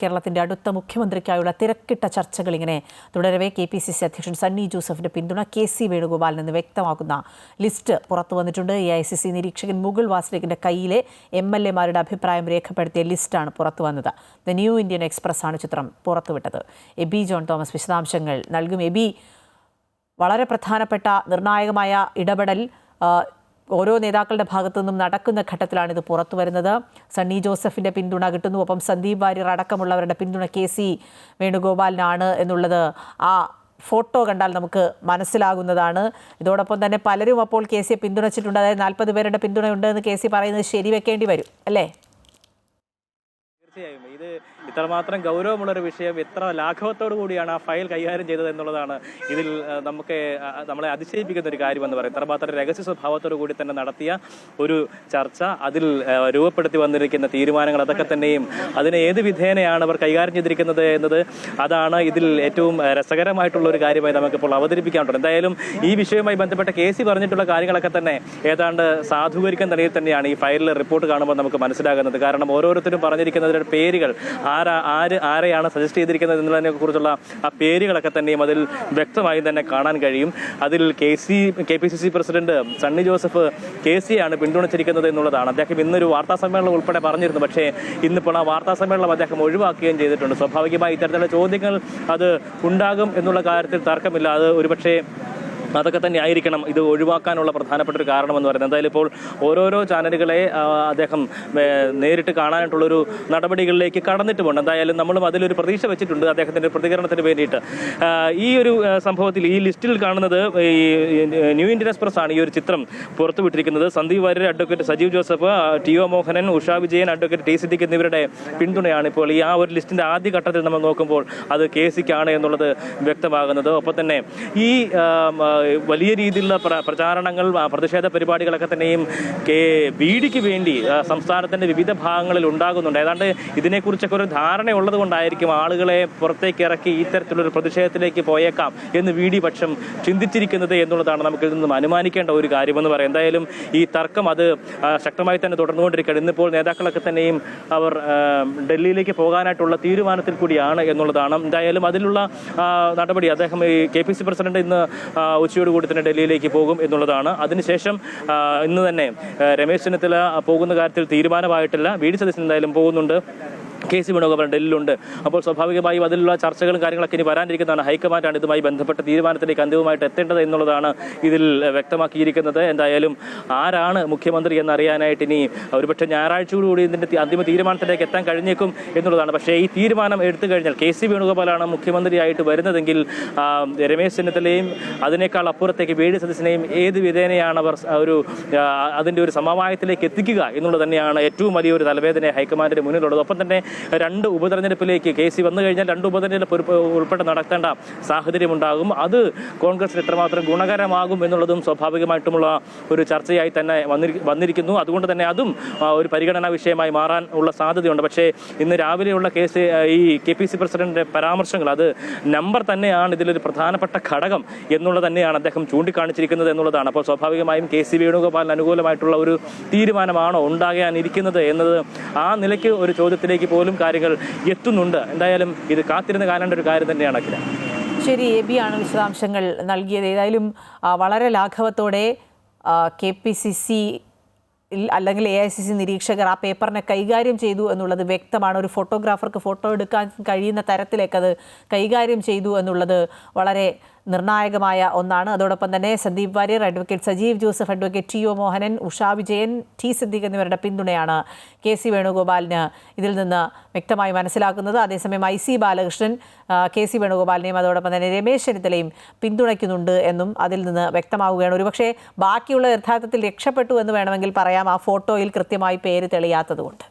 കേരളത്തിന്റെ അടുത്ത മുഖ്യമന്ത്രിക്കായുള്ള തിരക്കിട്ട ചർച്ചകൾ ഇങ്ങനെ തുടരവേ KPCC അധ്യക്ഷൻ സണ്ണി ജോസഫിന്റെ പിന്തുണ KC വേണുഗോപാലിൽ നിന്ന് വ്യക്തമാക്കുന്ന ലിസ്റ്റ് പുറത്തു വന്നിട്ടുണ്ട്. AICC നിരീക്ഷകൻ മുകുൾ വാസ്നിക്കിന്റെ കയ്യിലെ MLA-മാരുടെ അഭിപ്രായം രേഖപ്പെടുത്തിയ ലിസ്റ്റാണ് പുറത്തു വന്നത്. ദ ന്യൂ ഇന്ത്യൻ എക്സ്പ്രസ് ആണ് ചിത്രം പുറത്തുവിട്ടത്. എബി ജോൺ തോമസ് വിശദാംശങ്ങൾ നൽകും. എബി, വളരെ പ്രധാനപ്പെട്ട നിർണായകമായ ഇടപെടൽ ഓരോ നേതാക്കളുടെ ഭാഗത്തു നിന്നും നടക്കുന്ന ഘട്ടത്തിലാണ് ഇത് പുറത്തു വരുന്നത്. സണ്ണി ജോസഫിന്റെ പിന്തുണ കിട്ടുന്നു, ഒപ്പം സന്ദീപ് വാര്യർ അടക്കമുള്ളവരുടെ പിന്തുണ KC വേണുഗോപാലിനാണ് എന്നുള്ളത് ആ ഫോട്ടോ കണ്ടാൽ നമുക്ക് മനസ്സിലാകുന്നതാണ്. ഇതോടൊപ്പം തന്നെ പലരും അപ്പോൾ KCയെ പിന്തുണച്ചിട്ടുണ്ട്. അതായത് 40 പേരുടെ പിന്തുണയുണ്ട് എന്ന് KC പറയുന്നത് ശരിവെക്കേണ്ടി വരും അല്ലേ? തീർച്ചയായും ഇത് ഇത്രമാത്രം ഗൗരവമുള്ളൊരു വിഷയം എത്ര ലാഘവത്തോടു കൂടിയാണ് ആ ഫയൽ കൈകാര്യം ചെയ്തത് എന്നുള്ളതാണ് ഇതിൽ നമ്മളെ അതിശയിപ്പിക്കുന്ന ഒരു കാര്യമെന്ന് പറയും. ഇത്രമാത്രം രഹസ്യ സ്വഭാവത്തോടു കൂടി തന്നെ നടത്തിയ ഒരു ചർച്ച, അതിൽ രൂപപ്പെടുത്തി വന്നിരിക്കുന്ന തീരുമാനങ്ങൾ, അതൊക്കെ തന്നെയും അതിനെ ഏത് വിധേനയാണ് അവർ കൈകാര്യം ചെയ്തിരിക്കുന്നത് എന്നത് അതാണ് ഇതിൽ ഏറ്റവും രസകരമായിട്ടുള്ള ഒരു കാര്യമായി നമുക്കിപ്പോൾ അവതരിപ്പിക്കാനുള്ളത്. എന്തായാലും ഈ വിഷയവുമായി ബന്ധപ്പെട്ട KC പറഞ്ഞിട്ടുള്ള കാര്യങ്ങളൊക്കെ തന്നെ ഏതാണ്ട് സാധൂകരിക്കുന്ന നിലയിൽ തന്നെയാണ് ഈ ഫയലിലെ റിപ്പോർട്ട് കാണുമ്പോൾ നമുക്ക് മനസ്സിലാകുന്നത്. കാരണം ഓരോരുത്തരും പറഞ്ഞിരിക്കുന്നതിന്റെ പേരുകൾ ആരെയാണ് സജസ്റ്റ് ചെയ്തിരിക്കുന്നത് എന്നതിനെ കുറിച്ചുള്ള ആ പേരുകളൊക്കെ തന്നെയും അതിൽ വ്യക്തമായി തന്നെ കാണാൻ കഴിയും. അതിൽ KPCC പ്രസിഡന്റ് സണ്ണി ജോസഫ് KCയാണ് പിന്തുണച്ചിരിക്കുന്നത് എന്നുള്ളതാണ്. അദ്ദേഹം ഇന്നൊരു വാർത്താ സമ്മേളനം ഉൾപ്പെടെ പറഞ്ഞിരുന്നു. പക്ഷേ ഇന്നിപ്പോൾ ആ വാർത്താ സമ്മേളനം അദ്ദേഹം ഒഴിവാക്കുകയും ചെയ്തിട്ടുണ്ട്. സ്വാഭാവികമായി ഇത്തരത്തിലുള്ള ചോദ്യങ്ങൾ അത് ഉണ്ടാകും എന്നുള്ള കാര്യത്തിൽ തർക്കമില്ല. അത് ഒരുപക്ഷെ അതൊക്കെ തന്നെ ആയിരിക്കണം ഇത് ഒഴിവാക്കാനുള്ള പ്രധാനപ്പെട്ട ഒരു കാരണമെന്ന് പറയുന്നത്. എന്തായാലും ഇപ്പോൾ ഓരോരോ ചാനലുകളെ അദ്ദേഹം നേരിട്ട് കാണാനായിട്ടുള്ളൊരു നടപടികളിലേക്ക് കടന്നിട്ടുമുണ്ട്. എന്തായാലും നമ്മളും അതിലൊരു പ്രതീക്ഷ വെച്ചിട്ടുണ്ട് അദ്ദേഹത്തിൻ്റെ പ്രതികരണത്തിന് വേണ്ടിയിട്ട്. ഈ ഒരു സംഭവത്തിൽ ഈ ലിസ്റ്റിൽ കാണുന്നത് ഈ ന്യൂ ഇന്ത്യൻ എക്സ്പ്രസ് ആണ് ഈ ഒരു ചിത്രം പുറത്തുവിട്ടിരിക്കുന്നത്. Sandeep Warrier, advocate Sajeev Joseph, TO Mohanan, Usha Vijayan, advocate T Siddique എന്നിവരുടെ പിന്തുണയാണ് ഇപ്പോൾ ഈ ആ ഒരു ലിസ്റ്റിൻ്റെ ആദ്യ ഘട്ടത്തിൽ നമ്മൾ നോക്കുമ്പോൾ അത് KCക്കാണ് എന്നുള്ളത് വ്യക്തമാകുന്നത്. ഒപ്പം തന്നെ ഈ വലിയ രീതിയിലുള്ള പ്രചാരണങ്ങൾ, പ്രതിഷേധ പരിപാടികളൊക്കെ തന്നെയും BDക്ക് വേണ്ടി സംസ്ഥാനത്തിന്റെ വിവിധ ഭാഗങ്ങളിൽ ഉണ്ടാകുന്നുണ്ട്. ഏതാണ്ട് ഇതിനെക്കുറിച്ചൊക്കെ ഒരു ധാരണയുള്ളത് കൊണ്ടായിരിക്കും ആളുകളെ പുറത്തേക്ക് ഇറക്കി ഇത്തരത്തിലൊരു പ്രതിഷേധത്തിലേക്ക് പോയേക്കാം എന്ന് VD പക്ഷം ചിന്തിച്ചിരിക്കുന്നത് എന്നുള്ളതാണ് നമുക്ക് ഇതിൽ നിന്നും അനുമാനിക്കേണ്ട ഒരു കാര്യമെന്ന് പറയാം. എന്തായാലും ഈ തർക്കം അത് ശക്തമായി തന്നെ തുടർന്നുകൊണ്ടിരിക്കുകയാണ്. ഇന്നിപ്പോൾ നേതാക്കളൊക്കെ തന്നെയും അവർ ഡൽഹിയിലേക്ക് പോകാനായിട്ടുള്ള തീരുമാനത്തിൽ കൂടിയാണ് എന്നുള്ളതാണ്. എന്തായാലും അതിലുള്ള നടപടി അദ്ദേഹം ഈ KPCC പ്രസിഡന്റ് ഇന്ന് ഉച്ചയോടുകൂടി തന്നെ ഡൽഹിയിലേക്ക് പോകും എന്നുള്ളതാണ്. അതിനുശേഷം ഇന്ന് തന്നെ രമേശ് ചെന്നിത്തല പോകുന്ന കാര്യത്തിൽ തീരുമാനമായിട്ടില്ല. VD സതീശൻ എന്തായാലും പോകുന്നുണ്ട്. KC വേണുഗോപാൽ ഡൽഹിയിലുണ്ട്. അപ്പോൾ സ്വാഭാവികമായും അതിലുള്ള ചർച്ചകളും കാര്യങ്ങളൊക്കെ ഇനി വരാനിരിക്കുന്നതാണ്. ഹൈക്കമാൻഡാണ് ഇതുമായി ബന്ധപ്പെട്ട തീരുമാനത്തിലേക്ക് അന്തിമമായിട്ട് എത്തേണ്ടത് എന്നുള്ളതാണ് ഇതിൽ വ്യക്തമാക്കിയിരിക്കുന്നത്. എന്തായാലും ആരാണ് മുഖ്യമന്ത്രി എന്നറിയാനായിട്ട് ഇനി ഒരുപക്ഷെ ഞായറാഴ്ചയോടുകൂടി ഇതിൻ്റെ അന്തിമ തീരുമാനത്തിലേക്ക് എത്താൻ കഴിഞ്ഞേക്കും എന്നുള്ളതാണ്. പക്ഷേ ഈ തീരുമാനം എടുത്തു കഴിഞ്ഞാൽ KC വേണുഗോപാലാണ് മുഖ്യമന്ത്രിയായിട്ട് വരുന്നതെങ്കിൽ രമേശ് ചെന്നിത്തലയും അതിനേക്കാൾ അപ്പുറത്തേക്ക് VD സതീശനെയും ഏത് വിധേനയാണ് അവർ അതിൻ്റെ ഒരു സമവായത്തിലേക്ക് എത്തിക്കുക എന്നുള്ളത് തന്നെയാണ് ഏറ്റവും വലിയൊരു തലവേദന ഹൈക്കമാൻഡിന് മുന്നിലുള്ളത്. ഒപ്പം തന്നെ 2 ഉപതെരഞ്ഞെടുപ്പിലേക്ക് KC വന്നു കഴിഞ്ഞാൽ 2 ഉപതെരഞ്ഞെടുപ്പ് ഉൾപ്പെടെ നടത്തേണ്ട സാഹചര്യം ഉണ്ടാകും. അത് കോൺഗ്രസിന് എത്രമാത്രം ഗുണകരമാകും എന്നുള്ളതും സ്വാഭാവികമായിട്ടുമുള്ള ഒരു ചർച്ചയായി തന്നെ വന്നിരിക്കുന്നു. അതുകൊണ്ട് തന്നെ അതും ഒരു പരിഗണനാ വിഷയമായി മാറാൻ ഉള്ള സാധ്യതയുണ്ട്. പക്ഷേ ഇന്ന് രാവിലെയുള്ള ഈ KPCC പ്രസിഡന്റിന്റെ പരാമർശങ്ങൾ അത് നമ്പർ തന്നെയാണ് ഇതിലൊരു പ്രധാനപ്പെട്ട ഘടകം എന്നുള്ളത് തന്നെയാണ് അദ്ദേഹം ചൂണ്ടിക്കാണിച്ചിരിക്കുന്നത് എന്നുള്ളതാണ്. അപ്പോൾ സ്വാഭാവികമായും KC വേണുഗോപാലിന് അനുകൂലമായിട്ടുള്ള ഒരു തീരുമാനമാണോ ഉണ്ടാകാനിരിക്കുന്നത് എന്നത് ആ നിലയ്ക്ക് ഒരു ചോദ്യത്തിലേക്ക് പോലും കാര്യങ്ങൾ എത്തുന്നുണ്ട്. എന്തായാലും ഇത് കാത്തിരുന്ന് കാണേണ്ട ഒരു കാര്യം തന്നെയാണ് അഖില. ശരി, എബി ആണ് വിശദാംശങ്ങൾ നൽകിയത്. ഏതായാലും വളരെ ലാഘവത്തോടെ KPCC അല്ലെങ്കിൽ AICC നിരീക്ഷകർ ആ പേപ്പറിനെ കൈകാര്യം ചെയ്തു എന്നുള്ളത് വ്യക്തമാണ്. ഒരു ഫോട്ടോഗ്രാഫർക്ക് ഫോട്ടോ എടുക്കാൻ കഴിയുന്ന തരത്തിലേക്ക് അത് കൈകാര്യം ചെയ്തു എന്നുള്ളത് വളരെ നിർണായകമായ ഒന്നാണ്. അതോടൊപ്പം തന്നെ Sandeep Warrier, advocate Sajeev Joseph, advocate TO Mohanan, Usha Vijayan, T Siddique എന്നിവരുടെ പിന്തുണയാണ് KC വേണുഗോപാലിന് ഇതിൽ നിന്ന് വ്യക്തമായി മനസ്സിലാക്കുന്നത്. അതേസമയം IC ബാലകൃഷ്ണൻ KC വേണുഗോപാലിനെയും അതോടൊപ്പം തന്നെ രമേശ് ചെന്നിത്തലയും പിന്തുണയ്ക്കുന്നുണ്ട് എന്നും അതിൽ നിന്ന് വ്യക്തമാവുകയാണ്. ഒരുപക്ഷെ ബാക്കിയുള്ള യഥാർത്ഥത്തിൽ രക്ഷപ്പെട്ടു എന്ന് വേണമെങ്കിൽ പറയാം, ആ ഫോട്ടോയിൽ കൃത്യമായി പേര് തെളിയാത്തതുകൊണ്ട്.